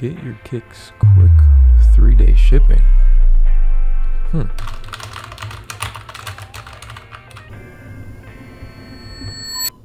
Get your kicks quick with 3-day shipping.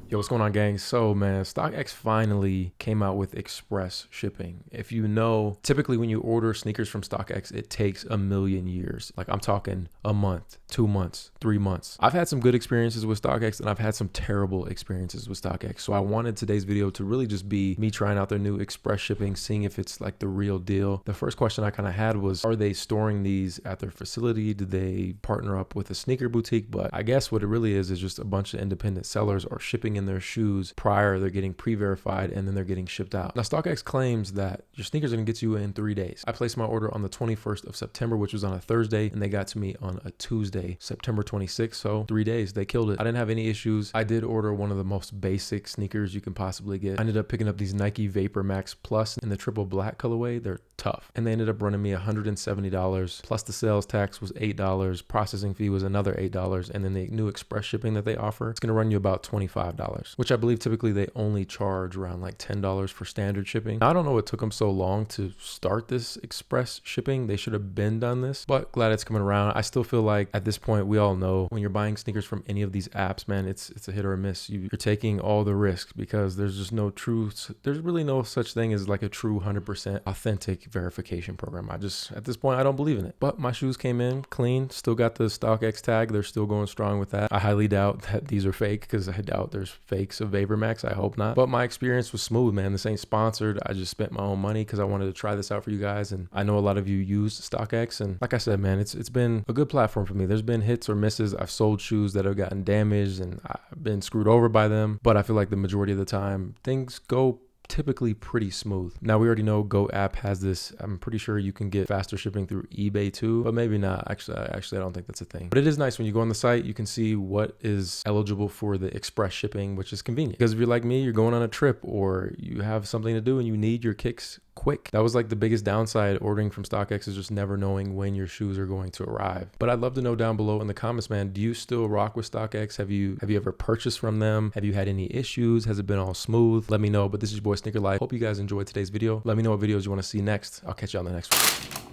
Yo, what's going on, gang? So, man, Stockx finally came out with express shipping. If you know, typically when you order sneakers from Stockx, it takes a million years. Like, I'm talking a month, 2 months, 3 months. I've had some good experiences with Stockx, and I've had some terrible experiences with Stockx. So I wanted today's video to really just be me trying out their new express shipping, seeing if it's like the real deal. The first question I kind of had was, are they storing these at their facility? Do they partner up with a sneaker boutique? But I guess what it really is just a bunch of independent sellers are shipping in their shoes prior. They're getting pre-verified and then they're getting shipped out. Now, Stockx claims that your sneakers are gonna get to you in 3 days. I placed my order on the 21st of September, which was on a Thursday, and they got to me on a Tuesday, September 26th. So 3 days, they killed it. I didn't have any issues. I did order one of the most basic sneakers you can possibly get. I ended up picking up these Nike Vapor Max Plus in the triple black colorway. They're tough. And they ended up running me $170 plus the sales tax was $8. Processing fee was another $8. And then the new express shipping that they offer, it's gonna run you about $25, which I believe typically they only charge around like $10 for standard shipping. Now, I don't know what took them so long to start this express shipping. They should have been done this, but glad it's coming around. I still feel like at this point, we all know when you're buying sneakers from any of these apps, man, it's a hit or a miss. You're taking all the risks because there's just no there's really no such thing as like a true 100% authentic verification program. At this point, I don't believe in it. But my shoes came in clean, still got the Stockx tag. They're still going strong with that. I highly doubt that these are fake because I doubt there's fakes of Vapor Max. I hope not. But my experience was smooth, man. This ain't sponsored. I just spent my own money because I wanted to try this out for you guys. And I know a lot of you use Stockx. And like I said, man, it's been a good platform for me. There's been hits or misses. I've sold shoes that have gotten damaged and I've been screwed over by them. But I feel like the majority of the time, things go typically pretty smooth. Now, we already know Go app has this. I'm pretty sure you can get faster shipping through eBay too, but maybe not. Actually, I don't think that's a thing. But it is nice when you go on the site, you can see what is eligible for the express shipping, which is convenient. Because if you're like me, you're going on a trip or you have something to do and you need your kicks quick. That was like the biggest downside ordering from Stockx, is just never knowing when your shoes are going to arrive. But I'd love to know down below in the comments, man, do you still rock with Stockx? Have you ever purchased from them? Have you had any issues? Has it been all smooth? Let me know. But this is your boy Sneaker Life. Hope you guys enjoyed today's video. Let me know what videos you want to see next. I'll catch you on the next one.